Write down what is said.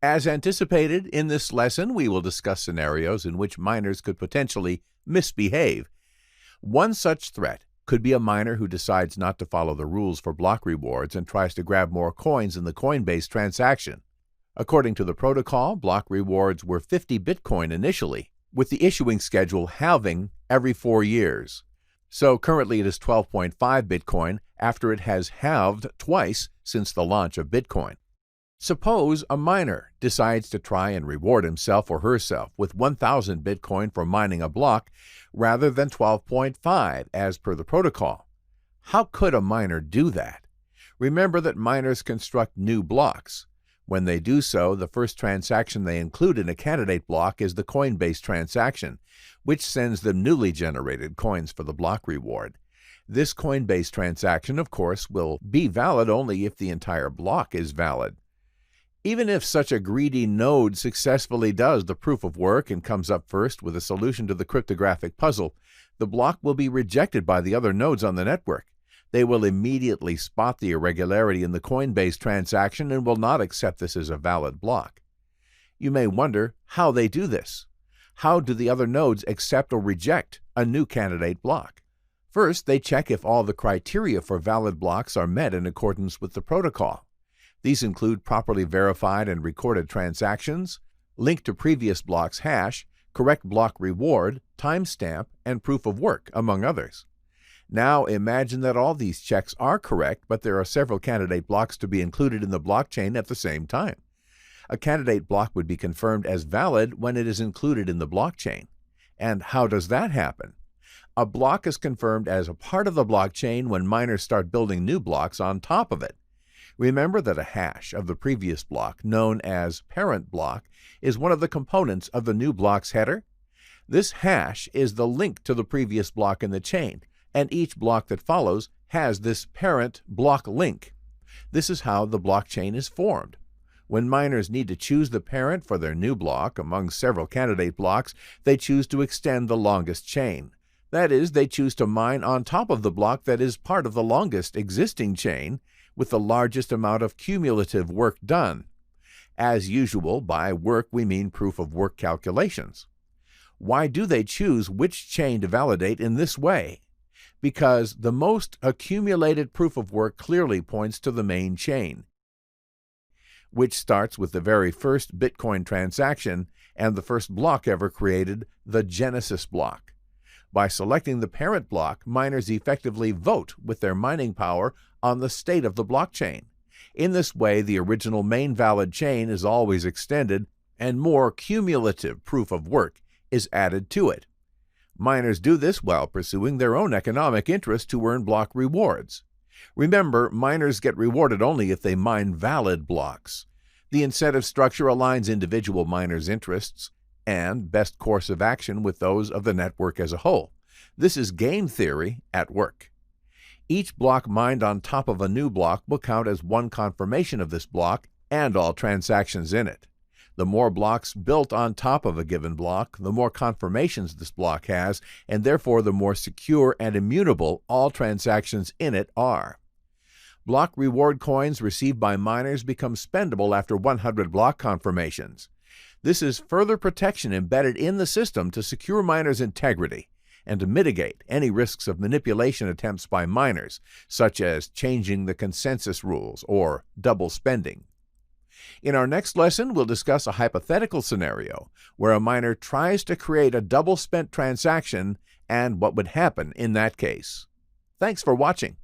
As anticipated, in this lesson we will discuss scenarios in which miners could potentially misbehave. One such threat could be a miner who decides not to follow the rules for block rewards and tries to grab more coins in the Coinbase transaction. According to the protocol, block rewards were 50 Bitcoin initially, with the issuing schedule halving every 4 years. So currently it is 12.5 Bitcoin after it has halved twice since the launch of Bitcoin. Suppose a miner decides to try and reward himself or herself with 1,000 Bitcoin for mining a block rather than 12.5 as per the protocol. How could a miner do that? Remember that miners construct new blocks. When they do so, the first transaction they include in a candidate block is the Coinbase transaction, which sends them newly generated coins for the block reward. This Coinbase transaction, of course, will be valid only if the entire block is valid. Even if such a greedy node successfully does the proof of work and comes up first with a solution to the cryptographic puzzle, the block will be rejected by the other nodes on the network. They will immediately spot the irregularity in the Coinbase transaction and will not accept this as a valid block. You may wonder how they do this. How do the other nodes accept or reject a new candidate block? First, they check if all the criteria for valid blocks are met in accordance with the protocol. These include properly verified and recorded transactions, link to previous block's hash, correct block reward, timestamp, and proof of work, among others. Now imagine that all these checks are correct, but there are several candidate blocks to be included in the blockchain at the same time. A candidate block would be confirmed as valid when it is included in the blockchain. And how does that happen? A block is confirmed as a part of the blockchain when miners start building new blocks on top of it. Remember that a hash of the previous block, known as parent block, is one of the components of the new block's header. This hash is the link to the previous block in the chain, and each block that follows has this parent block link. This is how the blockchain is formed. When miners need to choose the parent for their new block among several candidate blocks, they choose to extend the longest chain. That is, they choose to mine on top of the block that is part of the longest existing chain, with the largest amount of cumulative work done. As usual, by work we mean proof of work calculations. Why do they choose which chain to validate in this way? Because the most accumulated proof of work clearly points to the main chain, which starts with the very first Bitcoin transaction and the first block ever created, the Genesis block. By selecting the parent block, miners effectively vote with their mining power on the state of the blockchain. In this way, the original main valid chain is always extended and more cumulative proof of work is added to it. Miners do this while pursuing their own economic interest to earn block rewards. Remember, miners get rewarded only if they mine valid blocks. The incentive structure aligns individual miners' interests and best course of action with those of the network as a whole. This is game theory at work. Each block mined on top of a new block will count as one confirmation of this block and all transactions in it. The more blocks built on top of a given block, the more confirmations this block has, and therefore the more secure and immutable all transactions in it are. Block reward coins received by miners become spendable after 100 block confirmations. This is further protection embedded in the system to secure miners' integrity and to mitigate any risks of manipulation attempts by miners, such as changing the consensus rules or double spending. In our next lesson, we'll discuss a hypothetical scenario where a miner tries to create a double-spent transaction and what would happen in that case. Thanks for watching.